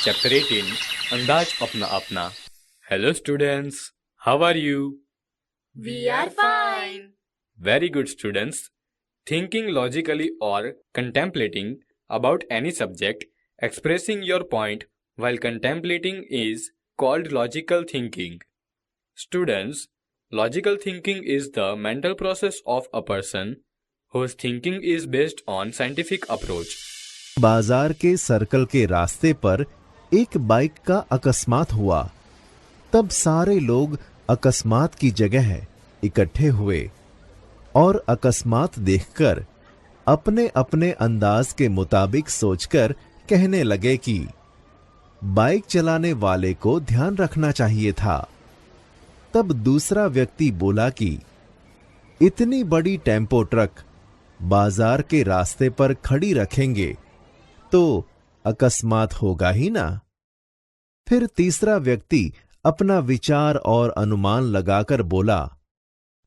Chapter 18 अंदाज अपना अपना. Hello students, how are you? We are fine. Very good students. Thinking logically or contemplating about any subject, expressing your point while contemplating is called logical thinking. Students, logical thinking is the mental process of a person whose thinking is based on scientific approach. बाजार के circle के रास्ते पर एक bike का अकस्मात हुआ। तब सारे लोग अकस्मात की जगह इकट्ठे हुए और अकस्मात देखकर अपने अपने अंदाज के मुताबिक सोचकर कहने लगे कि बाइक चलाने वाले को ध्यान रखना चाहिए था। तब दूसरा व्यक्ति बोला कि इतनी बड़ी टेम्पो ट्रक बाजार के रास्ते पर खड़ी रखेंगे तो अकस्मात होगा ही ना। फिर तीसरा व्यक्ति अपना विचार और अनुमान लगाकर बोला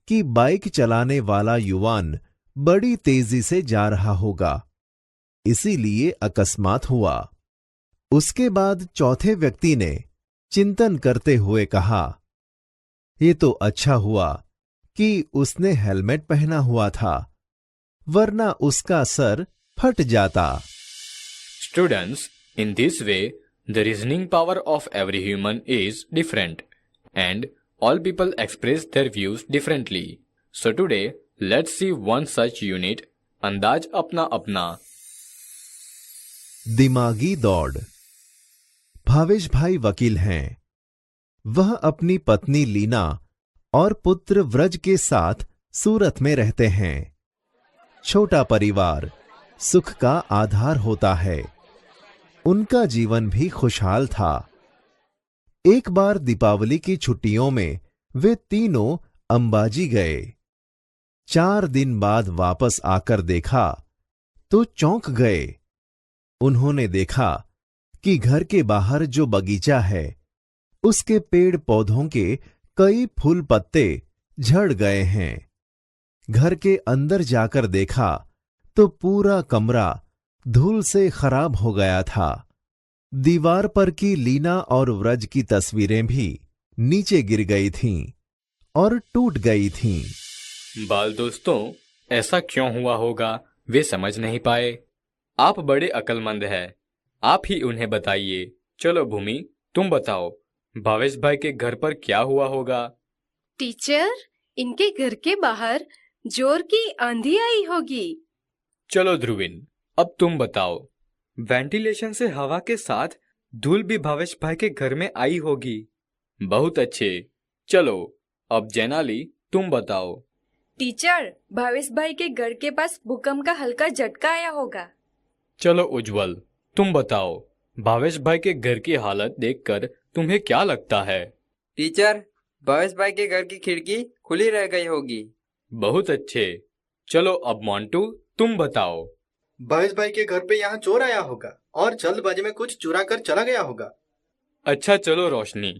कि बाइक चलाने वाला युवान बड़ी तेजी से जा रहा होगा, इसीलिए अकस्मात हुआ। उसके बाद चौथे व्यक्ति ने चिंतन करते हुए कहा, ये तो अच्छा हुआ कि उसने हेलमेट पहना हुआ था, वरना उसका सर फट जाता। Students, in this way, the reasoning power of every human is different, and all people express their views differently. So today, let's see one such unit, अंदाज अपना अपना. दिमागी दौड़। भावेश भाई वकील हैं। वह अपनी पत्नी लीना और पुत्र व्रज के साथ सूरत में रहते हैं। छोटा परिवार सुख का आधार होता है। उनका जीवन भी खुशहाल था। एक बार दीपावली की छुट्टियों में वे तीनों अंबाजी गए। 4 दिन बाद वापस आकर देखा तो चौंक गए। उन्होंने देखा कि घर के बाहर जो बगीचा है उसके पेड़ पौधों के कई फूल पत्ते झड़ गए हैं। घर के अंदर जाकर देखा तो पूरा कमरा धूल से खराब हो गया था। दीवार पर की लीना और व्रज की तस्वीरें भी नीचे गिर गई थीं और टूट गई थीं। बाल दोस्तों, ऐसा क्यों हुआ होगा वे समझ नहीं पाए। आप बड़े अक्लमंद हैं, आप ही उन्हें बताइए। चलो भूमि, तुम बताओ, भावेश भाई के घर पर क्या हुआ होगा। टीचर, इनके घर के बाहर जोर की आंधी आई होगी। चलो ध्रुविन, अब तुम बताओ, वेंटिलेशन से हवा के साथ धूल भी भावेश भाई के घर में आई होगी। बहुत अच्छे। चलो अब जैनाली, तुम बताओ। टीचर, भावेश भाई के घर के पास भूकंप का हल्का झटका आया होगा। चलो उज्जवल, तुम बताओ, भावेश भाई के घर की हालत देखकर तुम्हें क्या लगता है। टीचर, भावेश भाई के घर की खिड़की खुली रह गई होगी। बहुत अच्छे। चलो अब मोंटू, तुम बताओ। भावेश भाई के घर पे यहाँ चोर आया होगा और जल्दबाजी में कुछ चुरा कर चला गया होगा। अच्छा चलो रोशनी,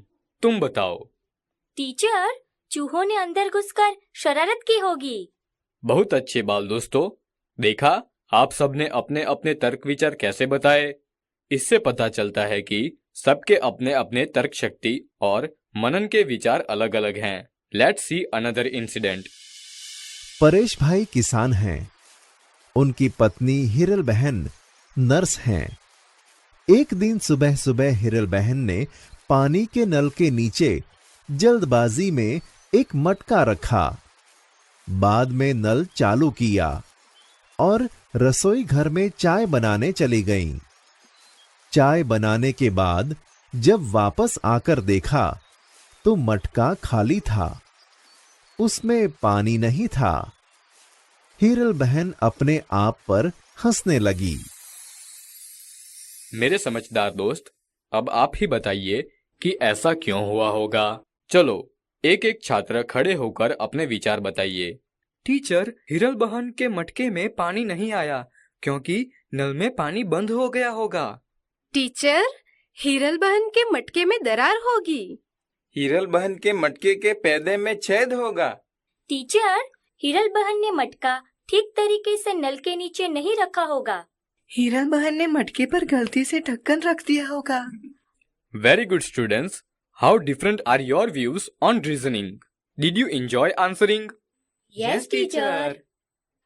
तुम बताओ। टीचर, चूहों ने अंदर घुसकर शरारत की होगी। बहुत अच्छे बाल दोस्तों, देखा आप सबने अपने अपने तर्क विचार कैसे बताए। इससे पता चलता है कि सबके अपने अपने तर्क शक्ति और मनन के विचार अलग अलग हैं। Let's see another incident. Paresh भाई किसान हैं। उनकी पत्नी हिरल बहन नर्स हैं। एक दिन सुबह सुबह हिरल बहन ने पानी के नल के नीचे जल्दबाजी में एक मटका रखा। बाद में नल चालू किया और रसोई घर में चाय बनाने चली गईं। चाय बनाने के बाद जब वापस आकर देखा तो मटका खाली था, उसमें पानी नहीं था। हिरल बहन अपने आप पर हंसने लगी। मेरे समझदार दोस्त, अब आप ही बताइए कि ऐसा क्यों हुआ होगा। चलो एक एक छात्र खड़े होकर अपने विचार बताइए। टीचर, हिरल बहन के मटके में पानी नहीं आया क्योंकि नल में पानी बंद हो गया होगा। टीचर, हिरल बहन के मटके में दरार होगी। हिरल बहन के मटके के पैदे में छेद होगा। टीचर, हिरल बहन ने मटका ठीक तरीके से नल के नीचे नहीं रखा होगा। हीरा बहन ने मटके पर गलती से ढक्कन रख दिया होगा। Very good, students. How different are your views on reasoning? Did you enjoy answering? Yes, teacher.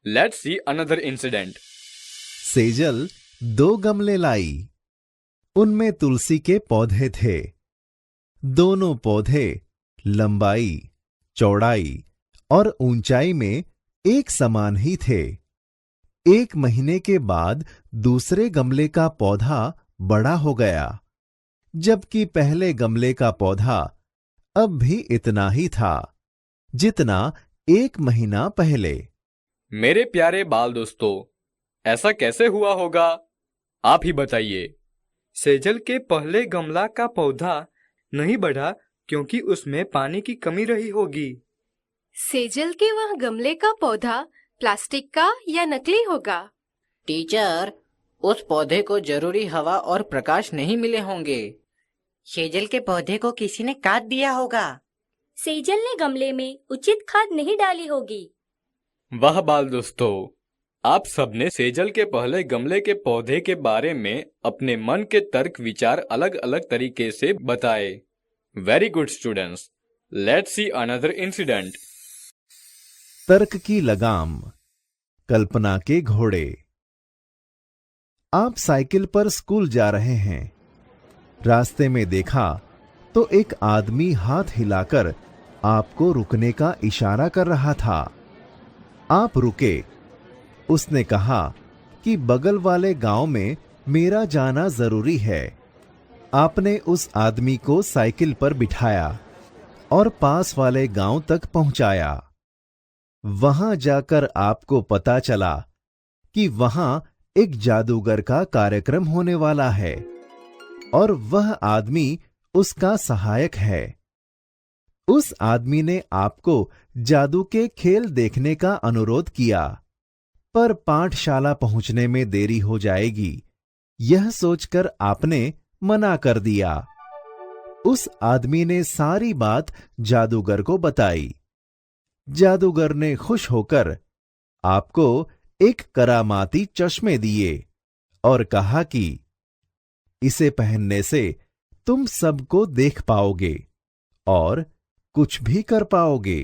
Let's see another incident. Sejal 2 गमले लाई। उनमें तुलसी के पौधे थे। दोनों पौधे लंबाई, चौड़ाई और ऊंचाई में एक समान ही थे। 1 महीने के बाद दूसरे गमले का पौधा बड़ा हो गया, जबकि पहले गमले का पौधा अब भी इतना ही था जितना 1 महीना पहले। मेरे प्यारे बाल दोस्तों, ऐसा कैसे हुआ होगा? आप ही बताइए। सेजल के पहले गमला का पौधा नहीं बढ़ा क्योंकि उसमें पानी की कमी रही होगी। सेजल के वह गमले का पौधा प्लास्टिक का या नकली होगा? टीचर, उस पौधे को जरूरी हवा और प्रकाश नहीं मिले होंगे। सेजल के पौधे को किसी ने काट दिया होगा। सेजल ने गमले में उचित खाद नहीं डाली होगी। वाह बाल दोस्तों, आप सबने सेजल के पहले गमले के पौधे के बारे में अपने मन के तर्क विचार अलग अलग तरीके से बताए। Very good students. Let's see another incident. तर्क की लगाम, कल्पना के घोड़े। आप साइकिल पर स्कूल जा रहे हैं। रास्ते में देखा तो एक आदमी हाथ हिलाकर आपको रुकने का इशारा कर रहा था। आप रुके। उसने कहा कि बगल वाले गांव में मेरा जाना जरूरी है। आपने उस आदमी को साइकिल पर बिठाया और पास वाले गांव तक पहुंचाया। वहां जाकर आपको पता चला कि वहां एक जादूगर का कार्यक्रम होने वाला है और वह आदमी उसका सहायक है। उस आदमी ने आपको जादू के खेल देखने का अनुरोध किया, पर पाठशाला पहुंचने में देरी हो जाएगी, यह सोचकर आपने मना कर दिया। उस आदमी ने सारी बात जादूगर को बताई। जादूगर ने खुश होकर आपको एक करामाती चश्मे दिए और कहा कि इसे पहनने से तुम सबको देख पाओगे और कुछ भी कर पाओगे।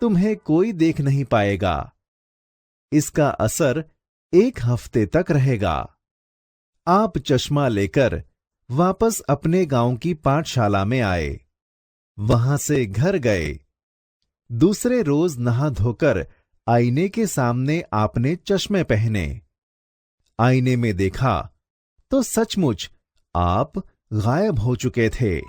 तुम्हें कोई देख नहीं पाएगा। इसका असर 1 हफ्ते तक रहेगा। आप चश्मा लेकर वापस अपने गांव की पाठशाला में आए। वहां से घर गए। दूसरे रोज नहा धोकर आईने के सामने आपने चश्मे पहने। आईने में देखा तो सचमुच आप गायब हो चुके थे।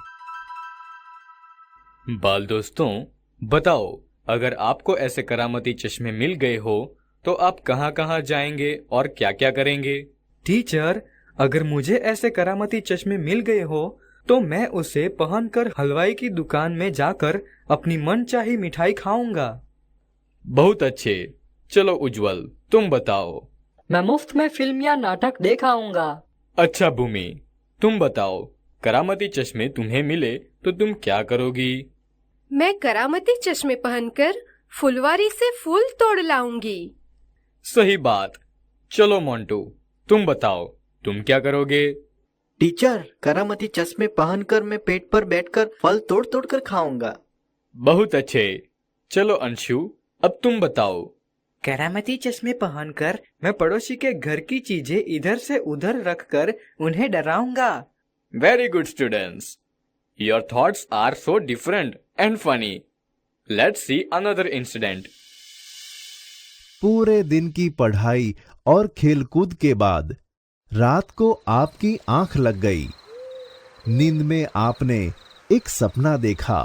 बाल दोस्तों, बताओ, अगर आपको ऐसे करामती चश्मे मिल गए हो तो आप कहाँ-कहाँ जाएंगे और क्या-क्या करेंगे? टीचर, अगर मुझे ऐसे करामती चश्मे मिल गए हो तो मैं उसे पहनकर हलवाई की दुकान में जाकर अपनी मनचाही मिठाई खाऊंगा। बहुत अच्छे। चलो उज्जवल, तुम बताओ। मैं मुफ्त में फिल्म या नाटक देख आऊंगा। अच्छा भूमि, तुम बताओ, करामती चश्मे तुम्हें मिले तो तुम क्या करोगी? मैं करामती चश्मे पहनकर फुलवारी से फूल तोड़ लाऊंगी। सही बात। चलो मोंटू, तुम बताओ, तुम क्या करोगे? टीचर, करामती चश्मे पहनकर मैं पेट पर बैठकर फल तोड़ तोड़ कर खाऊंगा। बहुत अच्छे। चलो अंशु, अब तुम बताओ। करामती चश्मे पहनकर मैं पड़ोसी के घर की चीजें इधर से उधर रखकर उन्हें डराऊंगा। Very good students. Your thoughts are so different and funny. Let's see another incident. पूरे दिन की पढ़ाई और खेलकूद के बाद रात को आपकी आंख लग गई। नींद में आपने एक सपना देखा।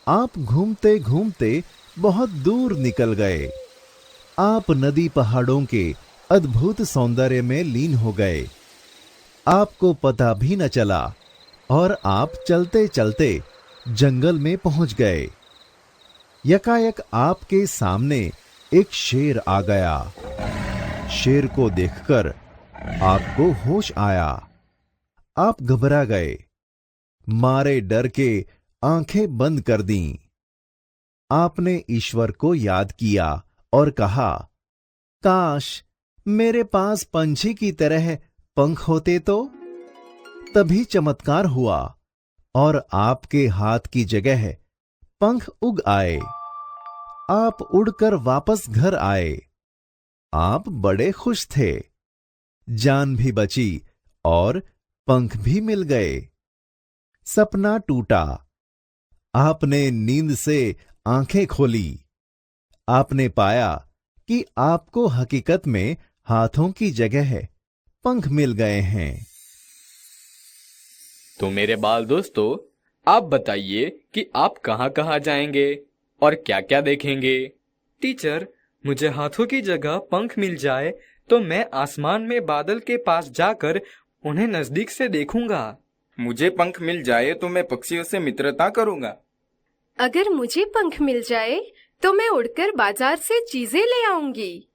आप घूमते घूमते बहुत दूर निकल गए। आप नदी पहाड़ों के अद्भुत सौंदर्य में लीन हो गए। आपको पता भी न चला और आप चलते चलते जंगल में पहुंच गए। यकायक आपके सामने एक शेर आ गया। शेर को देखकर आपको होश आया। आप घबरा गए। मारे डर के आंखें बंद कर दीं। आपने ईश्वर को याद किया और कहा, काश मेरे पास पंछी की तरह पंख होते तो? तभी चमत्कार हुआ और आपके हाथ की जगह पंख उग आए। आप उड़कर वापस घर आए। आप बड़े खुश थे। जान भी बची और पंख भी मिल गए। सपना टूटा। आपने नींद से आंखें खोली। आपने पाया कि आपको हकीकत में हाथों की जगह पंख मिल गए हैं। तो मेरे बाल दोस्तों, आप बताइए कि आप कहाँ-कहाँ जाएंगे और क्या-क्या देखेंगे? टीचर, मुझे हाथों की जगह पंख मिल जाए तो मैं आसमान में बादल के पास जाकर उन्हें नजदीक से देखूंगा। मुझे पंख मिल जाए तो मैं पक्षियों से मित्रता करूंगा। अगर मुझे पंख मिल जाए तो मैं उड़कर बाजार से चीजें ले आऊंगी।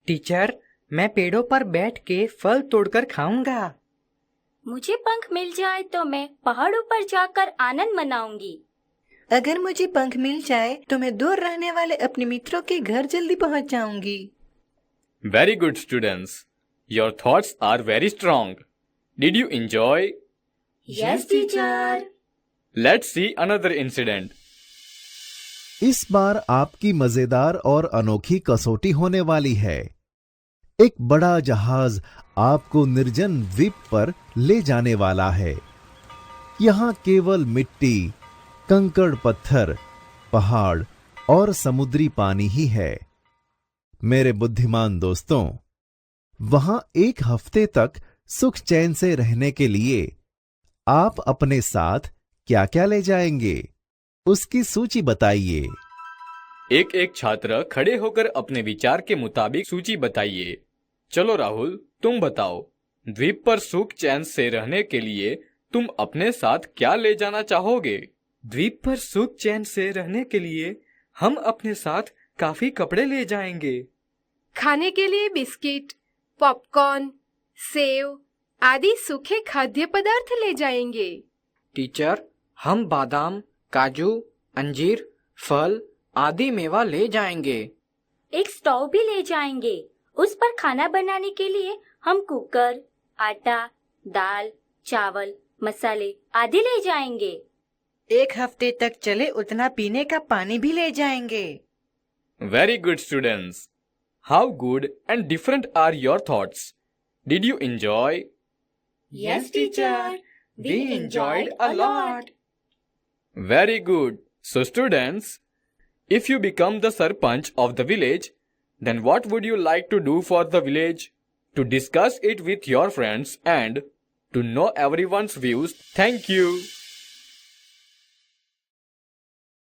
टीचर, मैं पेड़ों पर बैठ के फल तोड़कर खाऊंगा। मुझे पंख मिल जाए तो मैं पहाड़ों पर जाकर आनंद मनाऊंगी। अगर मुझे पंख मिल जाए तो मैं दूर रहने वाले अपने मित्रों के घर जल्दी पहुंच जाऊंगी। Very good, students. Your thoughts are very strong. Did you enjoy? Yes, teacher. Let's see another incident. इस बार आपकी मजेदार और अनोखी कसौटी होने वाली है। एक बड़ा जहाज आपको निर्जन द्वीप पर ले जाने वाला है। यहां केवल मिट्टी, कंकड़ पत्थर, पहाड़ और समुद्री पानी ही है। मेरे बुद्धिमान दोस्तों, वहां एक हफ्ते तक सुख चैन से रहने के लिए आप अपने साथ क्या-क्या ले जाएंगे? उसकी सूची बताइए। एक-एक छात्र खड़े होकर अपने विचार के मुताबिक सूची बताइए। चलो राहुल, तुम बताओ। द्वीप पर सुख चैन से रहने के लिए तुम अपने साथ क्या ले जाना चाहोगे? द्वीप पर सुख चैन से रहने के लिए हम अपने साथ काफी कपड़े ले जाएंगे। खाने के लिए बिस्किट, पॉपकॉर्न, सेव आदि सूखे खाद्य पदार्थ ले जाएंगे। टीचर, हम बादाम, काजू, अंजीर, फल आदि मेवा ले जाएंगे। एक स्टोव भी ले जाएंगे। उस पर खाना बनाने के लिए हम कुकर, आटा, दाल, चावल, मसाले आदि ले जाएंगे। एक हफ्ते तक चले उतना पीने का पानी भी ले जाएंगे। Very good, students. How good and different are your thoughts? Did you enjoy? Yes, teacher. We enjoyed a lot. Very good. So students, if you become the Sarpanch of the village, then what would you like to do for the village? To discuss it with your friends and to know everyone's views. Thank you.